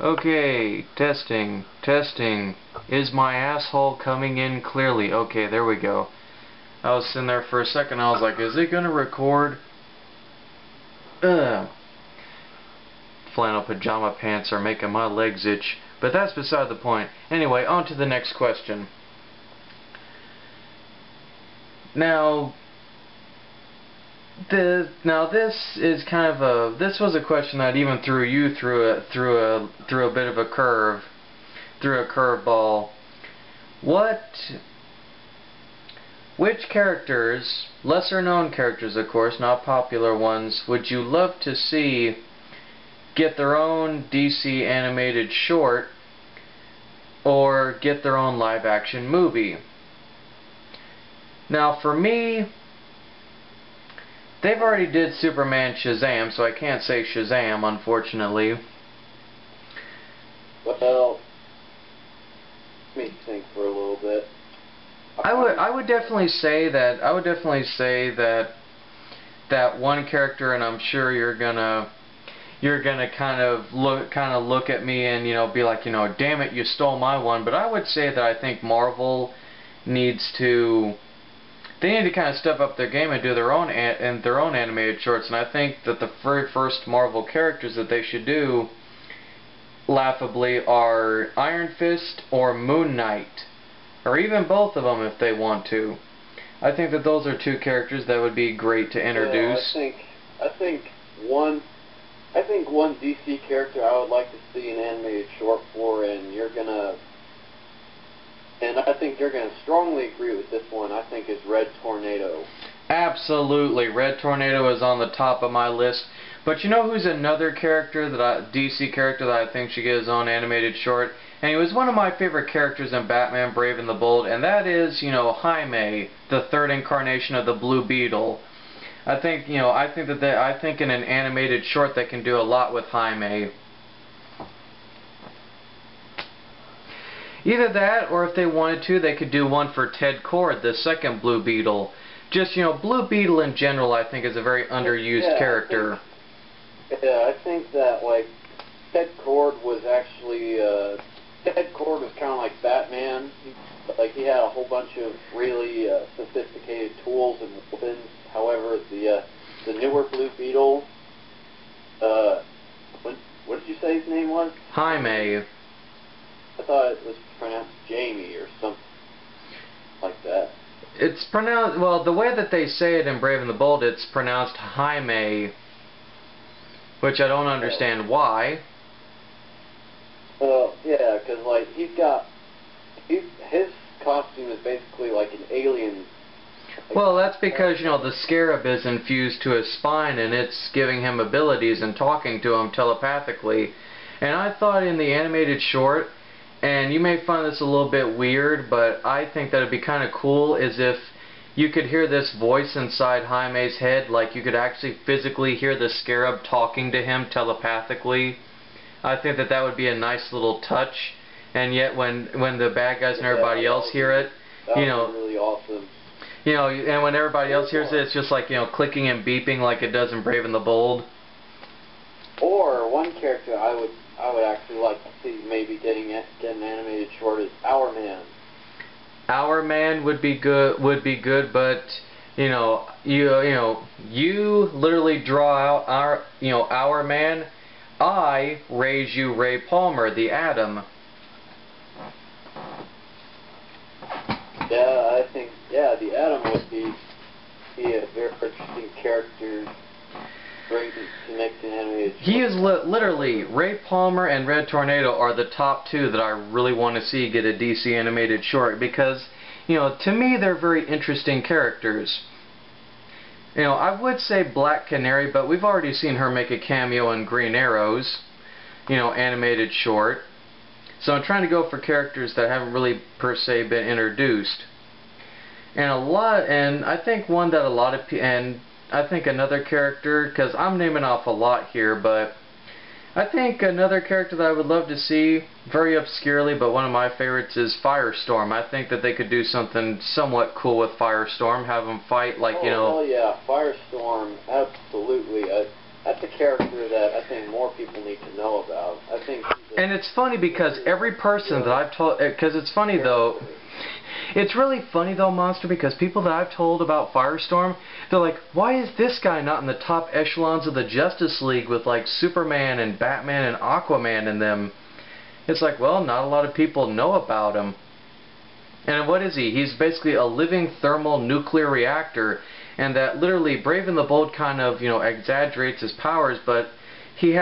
Okay, testing, testing. Is my asshole coming in clearly? Okay, there we go. I was sitting there for a second, I was like, is it gonna record? Ugh. Flannel pajama pants are making my legs itch, but that's beside the point. Anyway, on to the next question. Now this is kind of this was a question that even threw you through a bit of a curveball. Which characters, lesser known characters of course, not popular ones, would you love to see get their own DC animated short or get their own live action movie? Now for me, they've already did Superman Shazam, so I can't say Shazam, unfortunately. Well, let me think for a little bit. I would definitely say that that one character, and I'm sure you're gonna kind of look at me and be like, damn it, you stole my one. But I would say that I think Marvel needs to. They need to kind of step up their game and do their own animated shorts. And I think that the very first Marvel characters that they should do, laughably, are Iron Fist or Moon Knight, or even both of them if they want to. I think that those are two characters that would be great to introduce. Yeah, I think one DC character I would like to see an animated short for, and I think you're gonna strongly agree with this one. I think is Red Tornado. Absolutely, Red Tornado is on the top of my list. But you know who's another character DC character that I think should get his own animated short? And he was one of my favorite characters in Batman Brave and the Bold, and that is, Jaime, the third incarnation of the Blue Beetle. I think in an animated short they can do a lot with Jaime. Either that, or if they wanted to, they could do one for Ted Kord, the second Blue Beetle. Just, Blue Beetle in general, I think, is a very underused character. I think that, like, Ted Kord was kind of like Batman. He had a whole bunch of really sophisticated tools and weapons. However, the newer Blue Beetle, what did you say his name was? Jaime. I thought it was pronounced Jamie or something like that. It's pronounced, well, the way that they say it in Brave and the Bold, it's pronounced Jaime, which I don't understand why. Well, yeah, because, like, his costume is basically like an alien. Well, that's because, the scarab is infused to his spine and it's giving him abilities and talking to him telepathically. And I thought in the animated short, and you may find this a little bit weird, but I think that it'd be kind of cool is if you could hear this voice inside Jaime's head, like you could actually physically hear the scarab talking to him telepathically. I think that that would be a nice little touch, and yet when the bad guys and everybody else hear it, that would be really awesome. And when everybody else hears it, it's just like, clicking and beeping like it does in Brave and the Bold. Or one character I would actually like to see maybe getting an animated short is Our Man. Our Man would be good, but you literally draw out Our Man. I raise you Ray Palmer, the Atom. Yeah, I think the Atom would be a very interesting character. Great connecting animated. He is literally, Ray Palmer and Red Tornado are the top two that I really want to see get a DC animated short because, to me they're very interesting characters. I would say Black Canary, but we've already seen her make a cameo in Green Arrow's, animated short. So I'm trying to go for characters that haven't really per se been introduced. And I think one that I think another character, because I'm naming off a lot here, but I think another character that I would love to see, very obscurely, but one of my favorites is Firestorm. I think that they could do something somewhat cool with Firestorm, have him fight like, Oh yeah, Firestorm, absolutely. that's a character that I think more people need to know about. I think. And it's funny because every person that I've told, because it's funny though. It's really funny though, Monster, because people that I've told about Firestorm, they're like, why is this guy not in the top echelons of the Justice League with like Superman and Batman and Aquaman in them? It's like, well, not a lot of people know about him. And what is he? He's basically a living thermal nuclear reactor, and that literally Brave and the Bold kind of, you know, exaggerates his powers, but he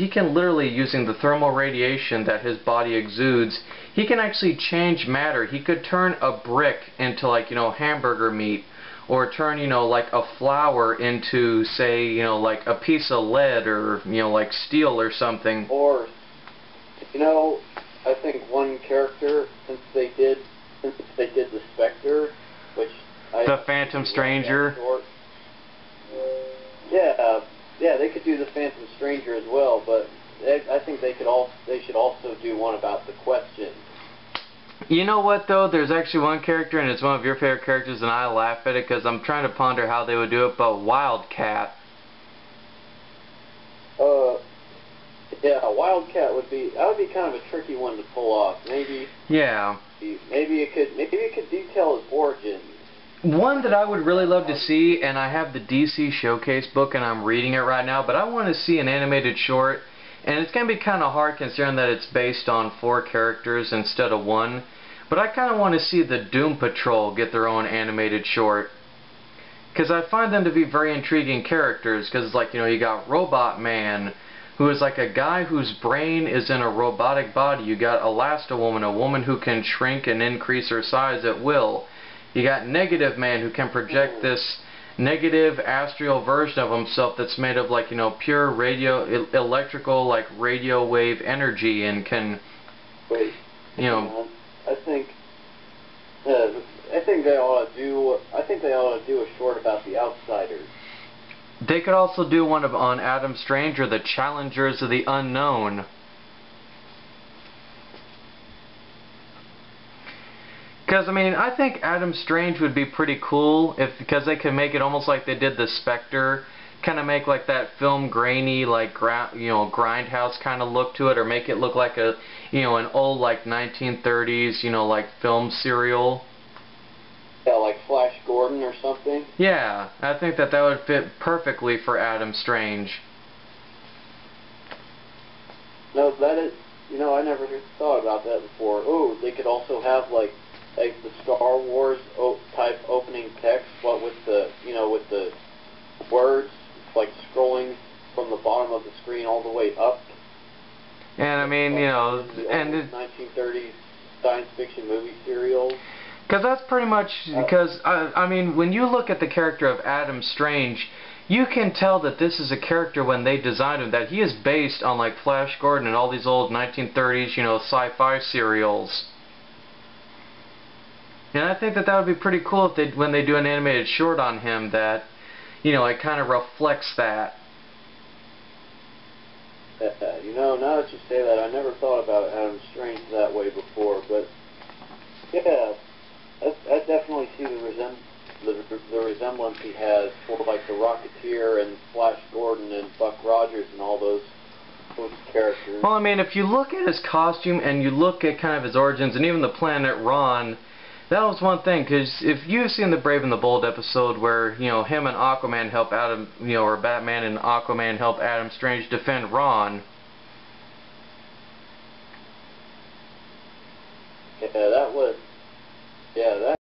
can literally, using the thermal radiation that his body exudes, he can actually change matter. He could turn a brick into, like, you know, hamburger meat, or turn, you know, like a flower into, say, you know, like a piece of lead, or, you know, like steel or something. Or, you know, I think one character, since they did the Spectre, which the Phantom Stranger. Yeah, they could do the Phantom Stranger as well, but I think they should also do one about the Question. You know what though? There's actually one character, and it's one of your favorite characters, and I laugh at it because I'm trying to ponder how they would do it. But Wildcat. Yeah, Wildcat would be kind of a tricky one to pull off. Maybe. Yeah. Maybe it could detail his origins. One that I would really love to see, and I have the DC Showcase book and I'm reading it right now, but I want to see an animated short, and it's going to be kind of hard considering that it's based on 4 characters instead of 1, but I kind of want to see the Doom Patrol get their own animated short, because I find them to be very intriguing characters, because it's like, you know, you got Robot Man, who is like a guy whose brain is in a robotic body. You got Elastowoman, a woman who can shrink and increase her size at will. You got Negative Man, who can project this negative astral version of himself that's made of, like, you know, pure electrical, like, radio wave energy, and can, you know. I think they ought to do a short about the Outsiders. They could also do one on Adam Strange, or the Challengers of the Unknown. Because, I mean, I think Adam Strange would be pretty cool because they could make it almost like they did the Spectre, kind of make like that film grainy, like, you know, Grindhouse kind of look to it, or make it look like a, you know, an old, like, 1930s, you know, like, film serial. Yeah, like Flash Gordon or something. Yeah, I think that would fit perfectly for Adam Strange. No, that is, you know, I never thought about that before. Oh, they could also have like the Star Wars type opening text, but with the, you know, with the words like scrolling from the bottom of the screen all the way up. And I mean, you know, and 1930s science fiction movie serials. Because that's pretty much, because, I mean, when you look at the character of Adam Strange, you can tell that this is a character, when they designed him, that he is based on, like, Flash Gordon and all these old 1930s, you know, sci-fi serials. And I think that would be pretty cool if they, when they do an animated short on him, that, you know, it kind of reflects that. You know, now that you say that, I never thought about Adam Strange that way before, but, yeah. I definitely see the resemblance he has for, like, the Rocketeer and Flash Gordon and Buck Rogers and all those characters. Well, I mean, if you look at his costume and you look at kind of his origins and even the Planet Ron, that was one thing, because if you've seen the Brave and the Bold episode where, you know, him and Aquaman help Adam, you know, or Batman and Aquaman help Adam Strange defend Ron. Yeah, that was... Yeah, that